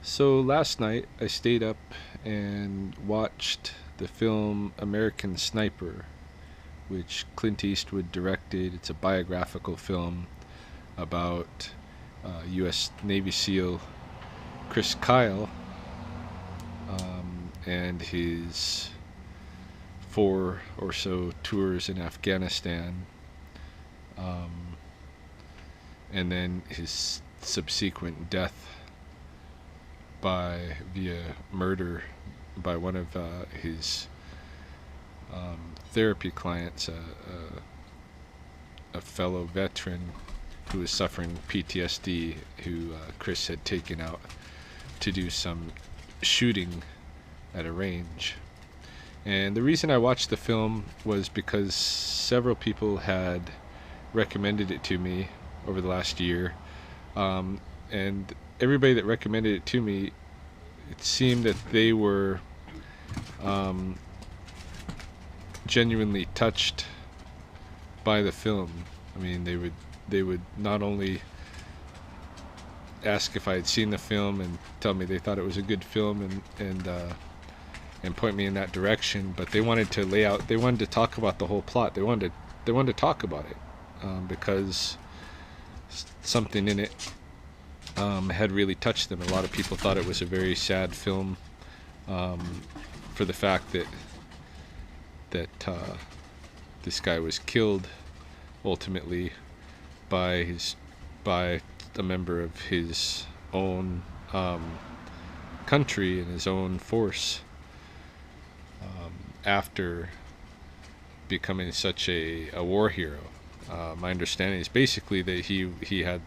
So last night I stayed up and watched the film American Sniper, which Clint Eastwood directed. It's a biographical film about U.S. Navy SEAL Chris Kyle and his four or so tours in Afghanistan, um, and then his subsequent death via murder by one of his therapy clients, a fellow veteran who was suffering PTSD, who Chris had taken out to do some shooting at a range. And the reason I watched the film was because several people had recommended it to me over the last year, and everybody that recommended it to me, it seemed that they were um, genuinely touched by the film. I mean, they would not only ask if I had seen the film and tell me they thought it was a good film and point me in that direction, but they wanted to lay out. They wanted to talk about the whole plot. They wanted to talk about it because something in it had really touched them. A lot of people thought it was a very sad film for the fact that this guy was killed ultimately by a member of his own country and his own force after becoming such a war hero. My understanding is basically that he had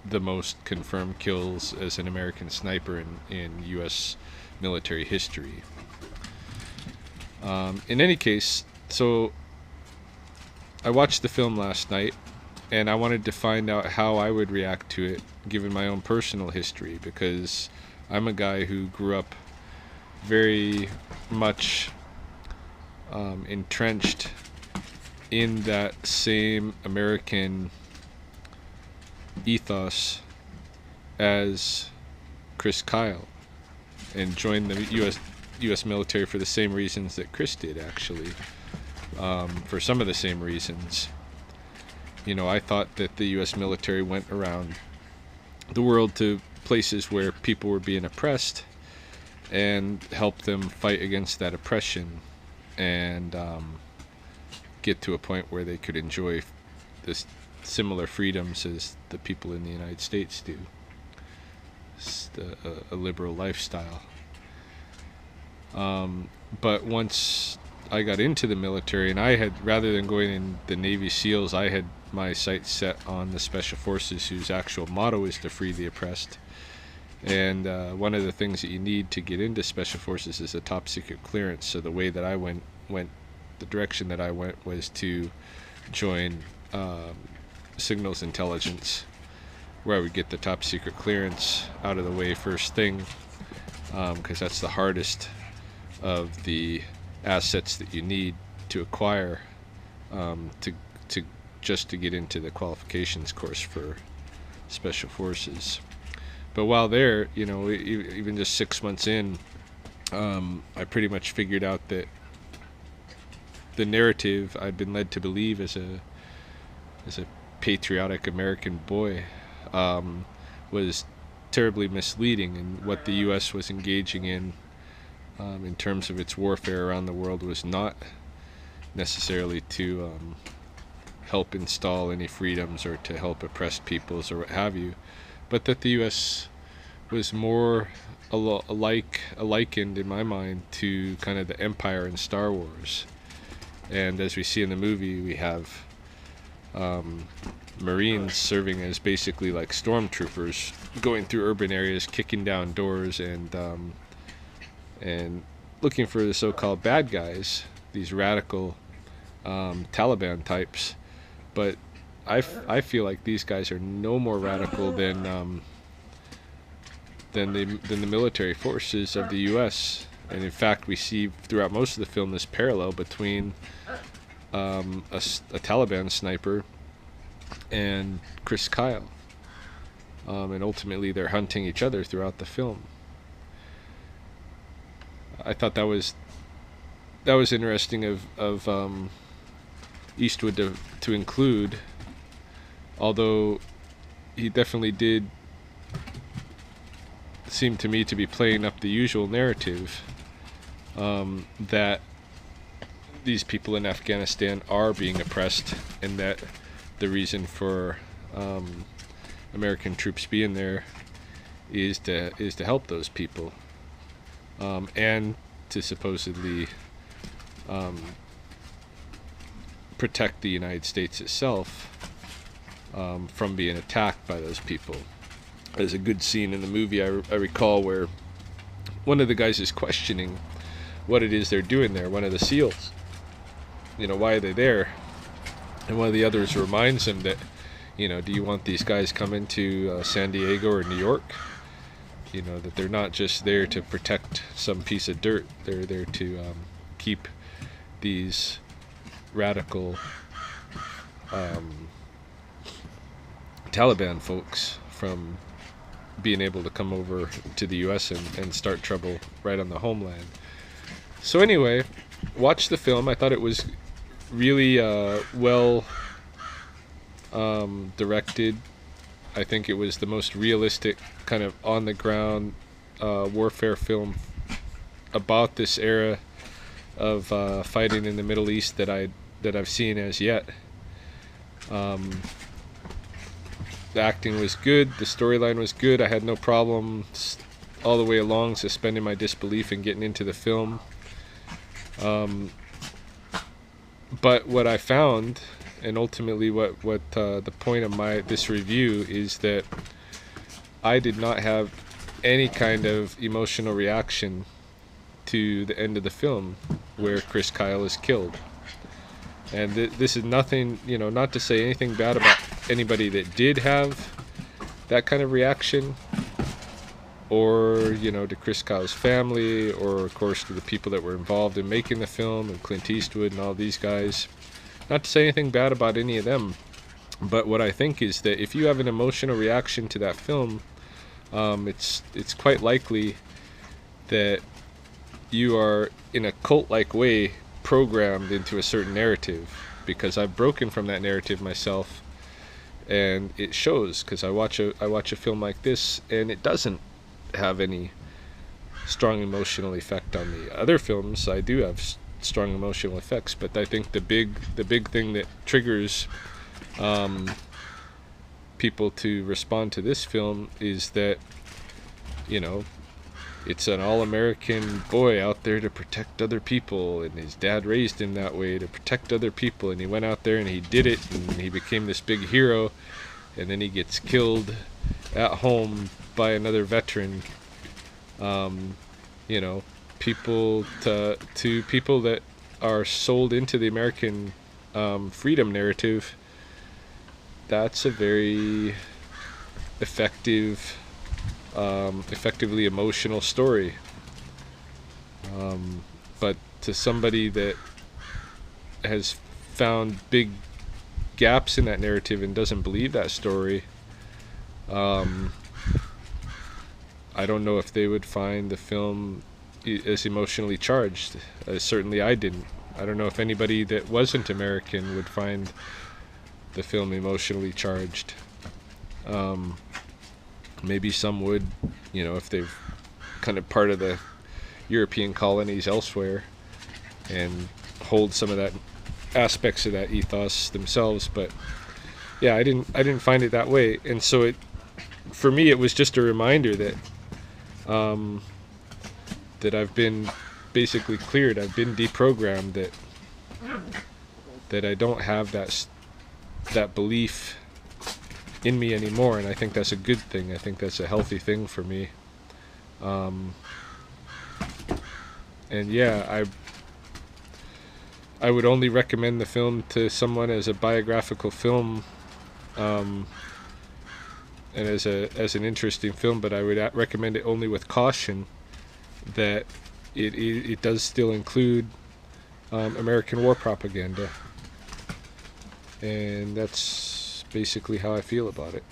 the most confirmed kills as an American sniper in U.S. military history. In any case, so I watched the film last night, and I wanted to find out how I would react to it, given my own personal history, because I'm a guy who grew up very much entrenched in that same American ethos as Chris Kyle, and joined the U.S. military for the same reasons that Chris did, actually. For some of the same reasons. You know, I thought that the U.S. military went around the world to places where people were being oppressed and helped them fight against that oppression and get to a point where they could enjoy this similar freedoms as the people in the United States do. It's a liberal lifestyle. But once I got into the military, and I had, rather than going in the Navy SEALs, I had my sights set on the Special Forces, whose actual motto is to free the oppressed. And one of the things that you need to get into Special Forces is a top secret clearance. So the way that I went the direction that I went was to join signals intelligence, where I would get the top secret clearance out of the way first thing, because that's the hardest of the assets that you need to acquire to just to get into the qualifications course for Special Forces. But while there, you know, even just 6 months in, I pretty much figured out that the narrative I'd been led to believe as a patriotic American boy was terribly misleading, and what the U.S. was engaging in terms of its warfare around the world was not necessarily to help install any freedoms or to help oppressed peoples or what have you, but that the U.S. was more likened in my mind to kind of the Empire in Star Wars. And as we see in the movie, we have Marines serving as basically like stormtroopers, going through urban areas, kicking down doors, and looking for the so-called bad guys, these radical Taliban types. But I feel like these guys are no more radical than the military forces of the U.S. And in fact, we see throughout most of the film this parallel between a Taliban sniper and Chris Kyle. And ultimately they're hunting each other throughout the film. I thought that was interesting of Eastwood to include, although he definitely did seem to me to be playing up the usual narrative that these people in Afghanistan are being oppressed, and that the reason for American troops being there is to help those people, and to supposedly protect the United States itself from being attacked by those people. There's a good scene in the movie I recall where one of the guys is questioning what it is they're doing there, one of the SEALs. Why are they there? And one of the others reminds him that, do you want these guys coming to San Diego or New York? That they're not just there to protect some piece of dirt. They're there to keep these radical Taliban folks from being able to come over to the U.S. and start trouble right on the homeland. So anyway, watch the film. I thought it was really well directed. I think it was the most realistic kind of on the ground warfare film about this era of fighting in the Middle East that I've seen as yet. The acting was good, the storyline was good. I had no problem all the way along suspending my disbelief and getting into the film. But what I found, and ultimately what the point of this review is, that I did not have any kind of emotional reaction to the end of the film where Chris Kyle is killed. And this is nothing, not to say anything bad about anybody that did have that kind of reaction, or to Chris Kyle's family, or of course to the people that were involved in making the film, and Clint Eastwood and all these guys. Not to say anything bad about any of them, but what I think is that if you have an emotional reaction to that film, it's quite likely that you are in a cult-like way programmed into a certain narrative, because I've broken from that narrative myself, and it shows, because I watch a film like this and it doesn't have any strong emotional effect on me. Other films I do have strong emotional effects, but I think the big thing that triggers people to respond to this film is that it's an all-American boy out there to protect other people, and his dad raised him that way, to protect other people, and he went out there and he did it, and he became this big hero, and then he gets killed at home by another veteran. People that are sold into the American freedom narrative, that's a very effectively emotional story. But to somebody that has found big gaps in that narrative and doesn't believe that story, I don't know if they would find the film as emotionally charged. Certainly I didn't. I don't know if anybody that wasn't American would find the film emotionally charged. Maybe some would, if they've kind of part of the European colonies elsewhere and hold some of that aspects of that ethos themselves. But yeah, I didn't find it that way, and so for me it was just a reminder that that I've been basically cleared. I've been deprogrammed, that I don't have that belief in me anymore, and I think that's a good thing. I think that's a healthy thing for me. And yeah, I would only recommend the film to someone as a biographical film, and as an interesting film, but I would recommend it only with caution, that it does still include American war propaganda, and that's basically how I feel about it.